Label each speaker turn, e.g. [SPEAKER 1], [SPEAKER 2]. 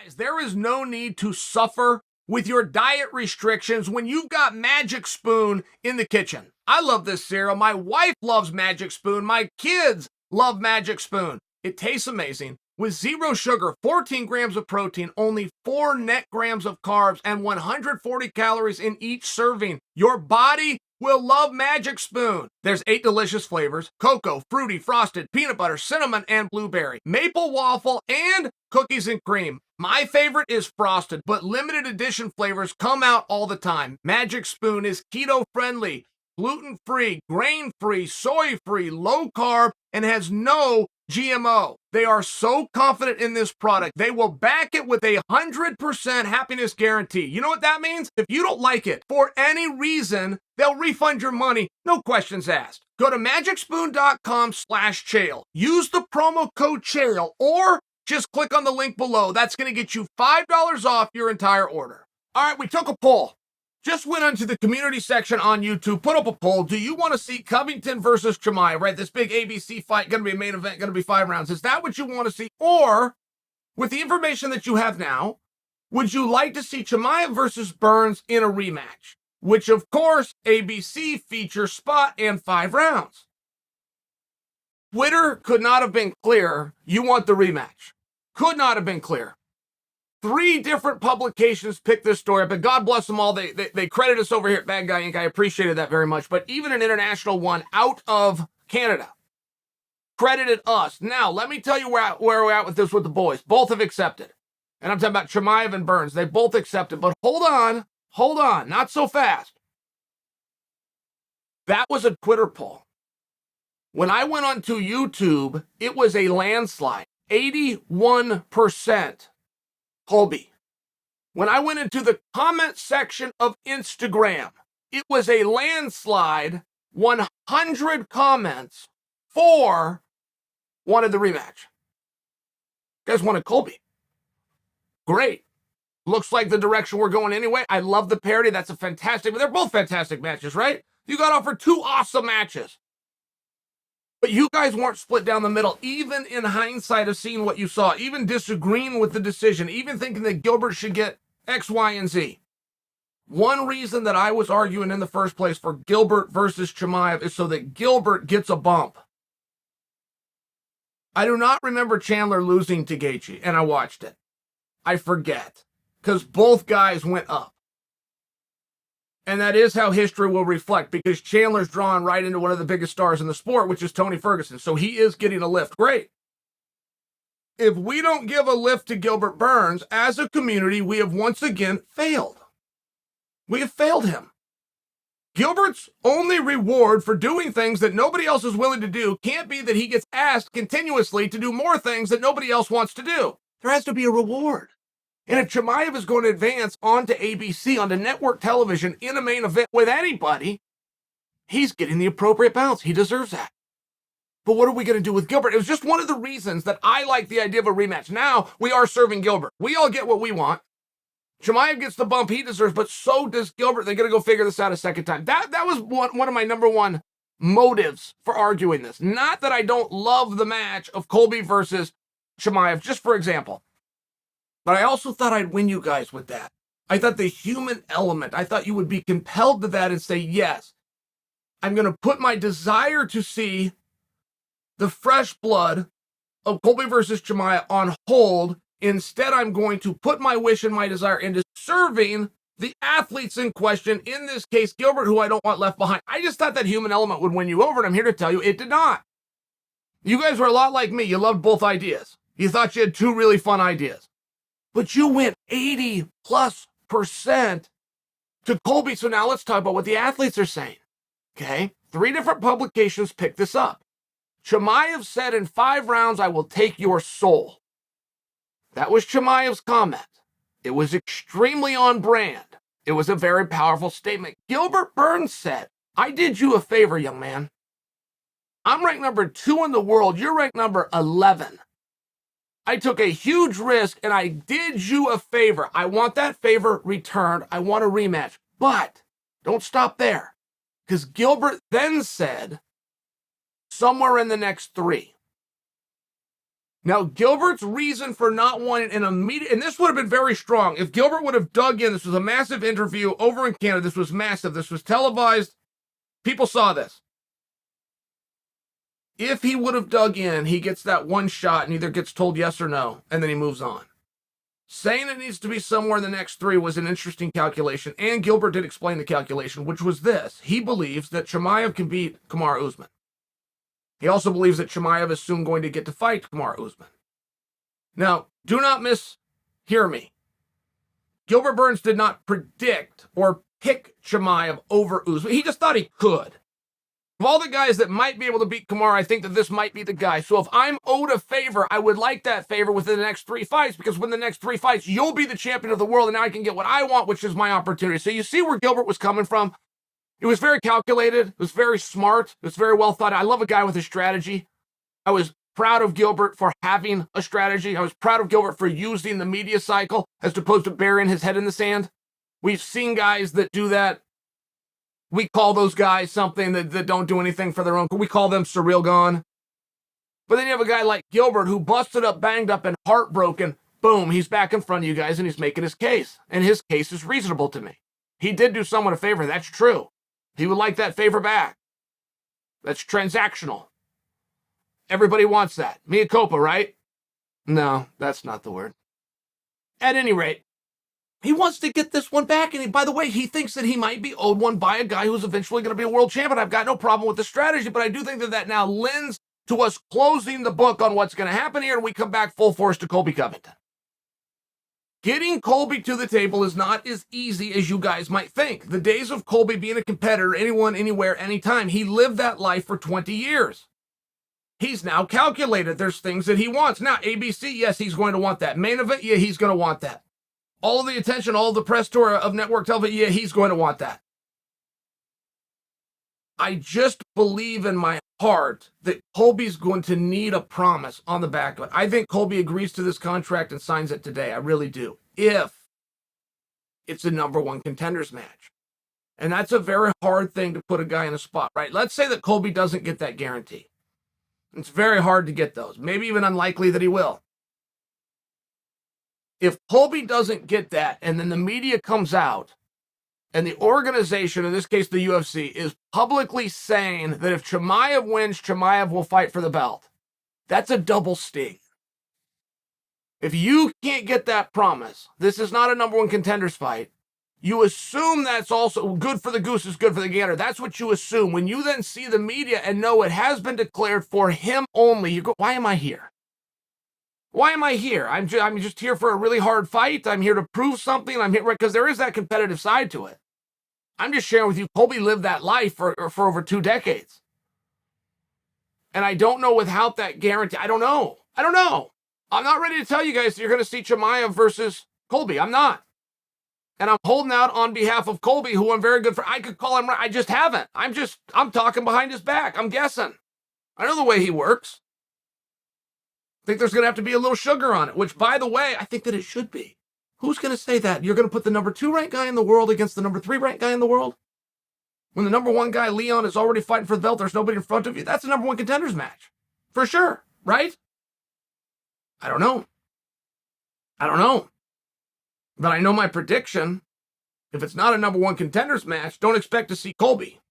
[SPEAKER 1] Guys, there is no need to suffer with your diet restrictions when you've got Magic Spoon in the kitchen. I love this cereal. My wife loves Magic Spoon. My kids love Magic Spoon. It tastes amazing. With 0 sugar, 14 grams of protein, only 4 net grams of carbs, and 140 calories in each serving. Your body will love Magic Spoon. There's 8 delicious flavors: cocoa, fruity, frosted, peanut butter, cinnamon, and blueberry, maple waffle, and cookies and cream. My favorite is frosted, but limited edition flavors come out all the time. Magic Spoon is keto-friendly, gluten-free, grain-free, soy-free, low-carb, and has no GMO. They are so confident in this product, they will back it with a 100% happiness guarantee. You know what that means? If you don't like it for any reason, they'll refund your money, no questions asked. Go to magicspoon.com/Chael. Use the promo code Chael, or just click on the link below. That's going to get you $5 off your entire order. All right, we took a poll. Just went onto the community section on YouTube, put up a poll. Do you want to see Covington versus Chimaev, right? This big ABC fight, going to be a main event, going to be 5 rounds. Is that what you want to see? Or, with the information that you have now, would you like to see Chimaev versus Burns in a rematch? Which, of course, ABC features spot and 5 rounds. Twitter could not have been clearer. You want the rematch. Could not have been clear. 3 different publications picked this story up, and God bless them all. They credit us over here at Bad Guy Inc. I appreciated that very much. But even an international one out of Canada credited us. Now, let me tell you where we're at with this with the boys. Both have accepted. And I'm talking about Chimaev and Burns. They both accepted. But hold on, not so fast. That was a Twitter poll. When I went onto YouTube, it was a landslide. 81% Colby. When I went into the comment section of Instagram, it was a landslide. 100 comments for wanted the rematch. You guys wanted Colby. Great. Looks like the direction we're going anyway. I love the parody. That's a fantastic, they're both fantastic matches, right? You got offered 2 awesome matches. But you guys weren't split down the middle, even in hindsight of seeing what you saw, even disagreeing with the decision, even thinking that Gilbert should get X, Y, and Z. One reason that I was arguing in the first place for Gilbert versus Chimaev is so that Gilbert gets a bump. I do not remember Chandler losing to Gaethje, and I watched it. I forget, because both guys went up. And that is how history will reflect, because Chandler's drawn right into one of the biggest stars in the sport, which is Tony Ferguson. So he is getting a lift. Great. If we don't give a lift to Gilbert Burns, as a community, we have once again failed. We have failed him. Gilbert's only reward for doing things that nobody else is willing to do can't be that he gets asked continuously to do more things that nobody else wants to do. There has to be a reward. And if Chimaev is going to advance onto ABC, onto network television, in a main event with anybody, he's getting the appropriate bounce. He deserves that. But what are we going to do with Gilbert? It was just one of the reasons that I like the idea of a rematch. Now, we are serving Gilbert. We all get what we want. Chimaev gets the bump he deserves, but so does Gilbert. They're going to go figure this out a second time. That was one of my number one motives for arguing this. Not that I don't love the match of Colby versus Chimaev, just for example. But I also thought I'd win you guys with that. I thought the human element, I thought you would be compelled to that and say, yes, I'm going to put my desire to see the fresh blood of Colby versus Chimaev on hold. Instead, I'm going to put my wish and my desire into serving the athletes in question, in this case, Gilbert, who I don't want left behind. I just thought that human element would win you over, and I'm here to tell you it did not. You guys were a lot like me. You loved both ideas. You thought you had 2 really fun ideas. But you went 80+% to Colby. So now let's talk about what the athletes are saying. Okay? 3 different publications picked this up. Chimaev said, in 5 rounds, I will take your soul. That was Chimaev's comment. It was extremely on brand. It was a very powerful statement. Gilbert Burns said, I did you a favor, young man. I'm ranked number 2 in the world. You're ranked number 11. I took a huge risk, and I did you a favor. I want that favor returned. I want a rematch. But don't stop there, because Gilbert then said, somewhere in the next 3. Now, Gilbert's reason for not wanting an immediate, and this would have been very strong. If Gilbert would have dug in, this was a massive interview over in Canada. This was massive. This was televised. People saw this. If he would have dug in, he gets that one shot and either gets told yes or no, and then he moves on. Saying it needs to be somewhere in the next 3 was an interesting calculation, and Gilbert did explain the calculation, which was this. He believes that Chimaev can beat Kamaru Usman. He also believes that Chimaev is soon going to get to fight Kamaru Usman. Now, do not mishear me. Gilbert Burns did not predict or pick Chimaev over Usman. He just thought he could. Of all the guys that might be able to beat Kamaru, I think that this might be the guy. So if I'm owed a favor, I would like that favor within the next 3 fights, because within the next 3 fights, you'll be the champion of the world, and now I can get what I want, which is my opportunity. So you see where Gilbert was coming from? It was very calculated. It was very smart. It was very well thought. I love a guy with a strategy. I was proud of Gilbert for having a strategy. I was proud of Gilbert for using the media cycle as opposed to burying his head in the sand. We've seen guys that do that. We call those guys something that don't do anything for their own. We call them surreal gone. But then you have a guy like Gilbert who busted up, banged up, and heartbroken. Boom, he's back in front of you guys, and he's making his case. And his case is reasonable to me. He did do someone a favor. That's true. He would like that favor back. That's transactional. Everybody wants that. Mea culpa, right? No, that's not the word. At any rate, he wants to get this one back. And by the way, he thinks that he might be owed one by a guy who's eventually going to be a world champion. I've got no problem with the strategy, but I do think that now lends to us closing the book on what's going to happen here, and we come back full force to Colby Covington. Getting Colby to the table is not as easy as you guys might think. The days of Colby being a competitor, anyone, anywhere, anytime, he lived that life for 20 years. He's now calculated. There's things that he wants. Now, ABC, yes, he's going to want that. Main event, yeah, he's going to want that. All the attention, all the press tour of network television, yeah, he's going to want that. I just believe in my heart that Colby's going to need a promise on the back of it. I think Colby agrees to this contract and signs it today. I really do. If it's a number 1 contenders match. And that's a very hard thing to put a guy in a spot, right? Let's say that Colby doesn't get that guarantee. It's very hard to get those. Maybe even unlikely that he will. If Colby doesn't get that, and then the media comes out, and the organization, in this case the UFC, is publicly saying that if Chimaev wins, Chimaev will fight for the belt, that's a double sting. If you can't get that promise, this is not a number 1 contenders fight, you assume that's also good for the goose is good for the gander. That's what you assume. When you then see the media and know it has been declared for him only, you go, why am I here? Why am I here? I'm just here for a really hard fight. I'm here to prove something. I'm here because there is that competitive side to it. I'm just sharing with you, Colby lived that life for over 2 decades. And I don't know without that guarantee. I don't know. I'm not ready to tell you guys that you're going to see Chimaev versus Colby. I'm not. And I'm holding out on behalf of Colby, who I'm very good for. I could call him right. I just haven't. I'm talking behind his back. I'm guessing. I know the way he works. I think there's going to have to be a little sugar on it, which, by the way, I think that it should be. Who's going to say that? You're going to put the number 2 ranked guy in the world against the number 3 ranked guy in the world? When the number 1 guy, Leon, is already fighting for the belt, there's nobody in front of you. That's a number 1 contenders match. For sure, right? I don't know. But I know my prediction. If it's not a number 1 contenders match, don't expect to see Colby.